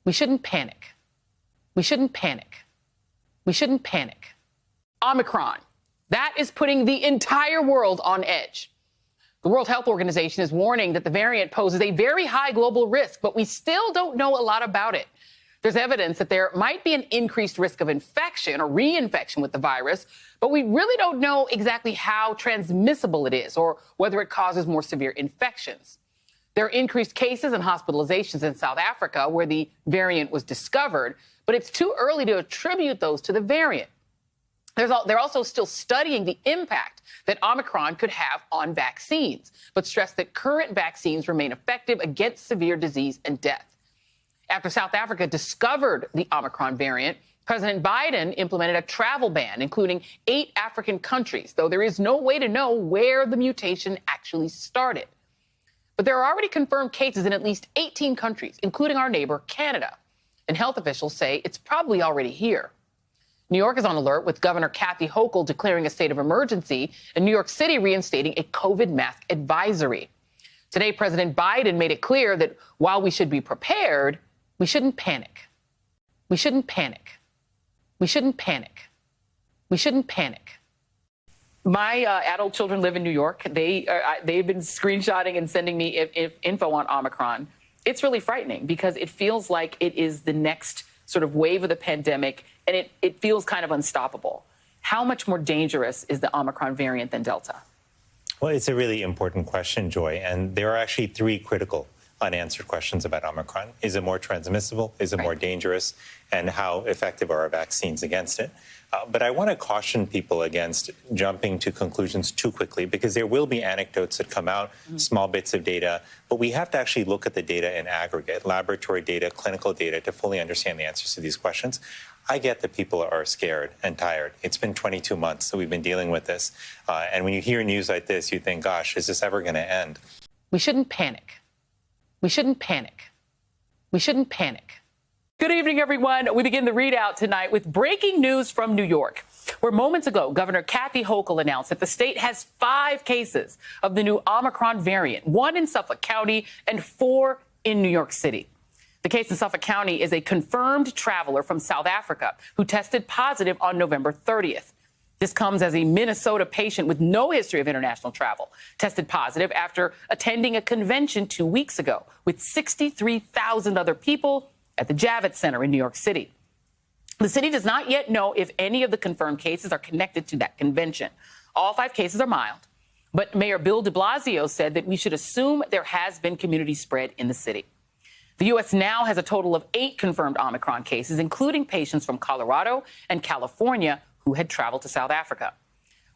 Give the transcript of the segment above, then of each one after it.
We shouldn't panic. We shouldn't panic. We shouldn't panic. Omicron. That is putting the entire world on edge. The World Health Organization is warning that the variant poses a very high global risk, but we still don't know a lot about it. There's evidence that there might be an increased risk of infection or reinfection with the virus, but we really don't know exactly how transmissible it is or whether it causes more severe infections. There are increased cases and hospitalizations in South Africa where the variant was discovered, but it's too early to attribute those to the variant. They're also still studying the impact that Omicron could have on vaccines, but stress that current vaccines remain effective against severe disease and death. After South Africa discovered the Omicron variant, President Biden implemented a travel ban, including 8 African countries, though there is no way to know where the mutation actually started. But there are already confirmed cases in at least 18 countries, including our neighbor, Canada. And health officials say it's probably already here. New York is on alert, with Governor Kathy Hochul declaring a state of emergency and New York City reinstating a COVID mask advisory. Today, President Biden made it clear that while we should be prepared, we shouldn't panic. We shouldn't panic. We shouldn't panic. We shouldn't panic. My adult children live in New York. They've been screenshotting and sending me info on Omicron. It's really frightening because it feels like it is the next sort of wave of the pandemic, and it feels kind of unstoppable. How much more dangerous is the Omicron variant than Delta? Well, it's a really important question, Joy, and there are actually 3 critical unanswered questions about Omicron. Is it more transmissible? Is it more dangerous? And how effective are our vaccines against it? But I want to caution people against jumping to conclusions too quickly, because there will be anecdotes that come out, small bits of data, but we have to actually look at the data in aggregate, laboratory data, clinical data, to fully understand the answers to these questions. I get that people are scared and tired. It's been 22 months that we've been dealing with this. And when you hear news like this, you think, gosh, is this ever going to end? We shouldn't panic. We shouldn't panic. We shouldn't panic. Good evening, everyone. We begin the readout tonight with breaking news from New York, where moments ago, Governor Kathy Hochul announced that the state has 5 cases of the new Omicron variant, 1 in Suffolk County and 4 in New York City. The case in Suffolk County is a confirmed traveler from South Africa who tested positive on November 30th. This comes as a Minnesota patient with no history of international travel tested positive after attending a convention 2 weeks ago with 63,000 other people at the Javits Center in New York City. The city does not yet know if any of the confirmed cases are connected to that convention. All 5 cases are mild, but Mayor Bill de Blasio said that we should assume there has been community spread in the city. The U.S. now has a total of 8 confirmed Omicron cases, including patients from Colorado and California who had traveled to South Africa.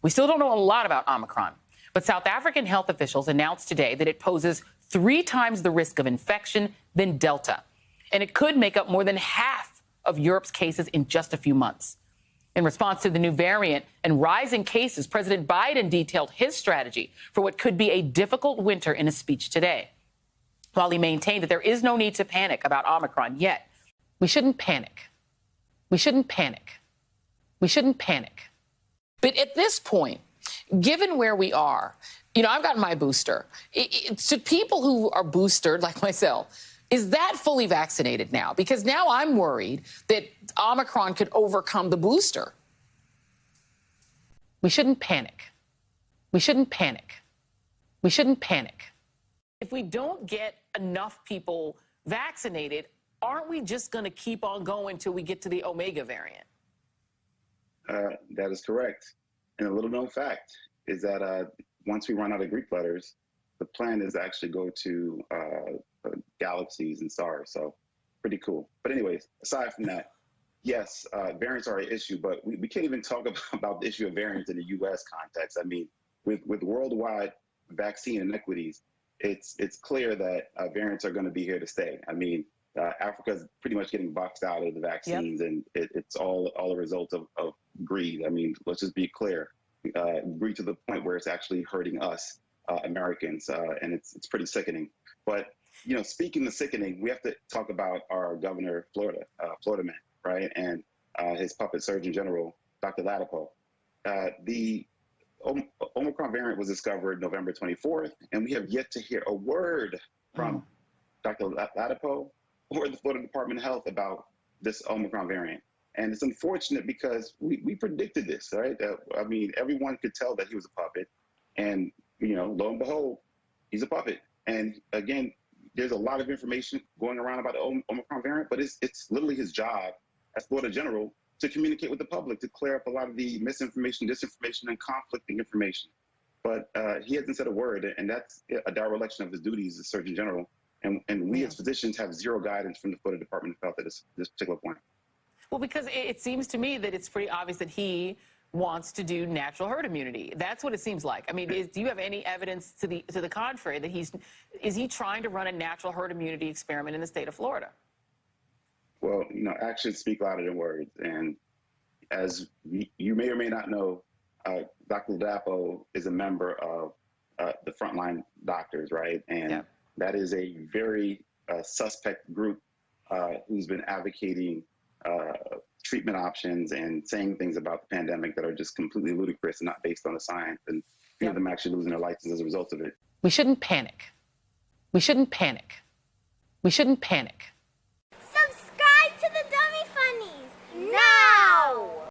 We still don't know a lot about Omicron, but South African health officials announced today that it poses 3 times the risk of infection than Delta, and it could make up more than half of Europe's cases in just a few months. In response to the new variant and rising cases, President Biden detailed his strategy for what could be a difficult winter in a speech today. While he maintained that there is no need to panic about Omicron yet, we shouldn't panic. We shouldn't panic. We shouldn't panic. But at this point, given where we are, I've gotten my booster. To people who are boosted, like myself, is that fully vaccinated now? Because now I'm worried that Omicron could overcome the booster. We shouldn't panic. We shouldn't panic. We shouldn't panic. If we don't get enough people vaccinated, aren't we just going to keep on going till we get to the Omega variant? That is correct. And a little known fact is that once we run out of Greek letters, the plan is to actually go to galaxies and stars. So pretty cool. But anyways, aside from that, yes, variants are an issue, but we can't even talk about the issue of variants in the U.S. context. I mean, with worldwide vaccine inequities, it's clear that variants are going to be here to stay. I mean, Africa's pretty much getting boxed out of the vaccines, and it's all a result of greed. I mean, let's just be clear, greed to the point where it's actually hurting us Americans, and it's pretty sickening. But speaking of sickening, we have to talk about our governor of Florida, Florida man, right, and his puppet Surgeon General, Dr. Ladapo. The Omicron variant was discovered November 24th, and we have yet to hear a word from Dr. Ladapo or the Florida Department of Health about this Omicron variant. And it's unfortunate because we predicted this, right? I mean, everyone could tell that he was a puppet. And, lo and behold, he's a puppet. And again, there's a lot of information going around about the Omicron variant, but it's literally his job as Florida General to communicate with the public, to clear up a lot of the misinformation, disinformation, and conflicting information. But he hasn't said a word, and that's a dereliction of his duties as Surgeon General. And we as physicians have zero guidance from the Florida Department of Health at this particular point. Well, because it seems to me that it's pretty obvious that he wants to do natural herd immunity. That's what it seems like. I mean, do you have any evidence to the contrary that is he trying to run a natural herd immunity experiment in the state of Florida? Well, actions speak louder than words. And as you may or may not know, Dr. Ladapo is a member of the frontline doctors, right? And that is a very suspect group who's been advocating treatment options and saying things about the pandemic that are just completely ludicrous and not based on the science, and few of them actually losing their license as a result of it. We shouldn't panic. We shouldn't panic. We shouldn't panic.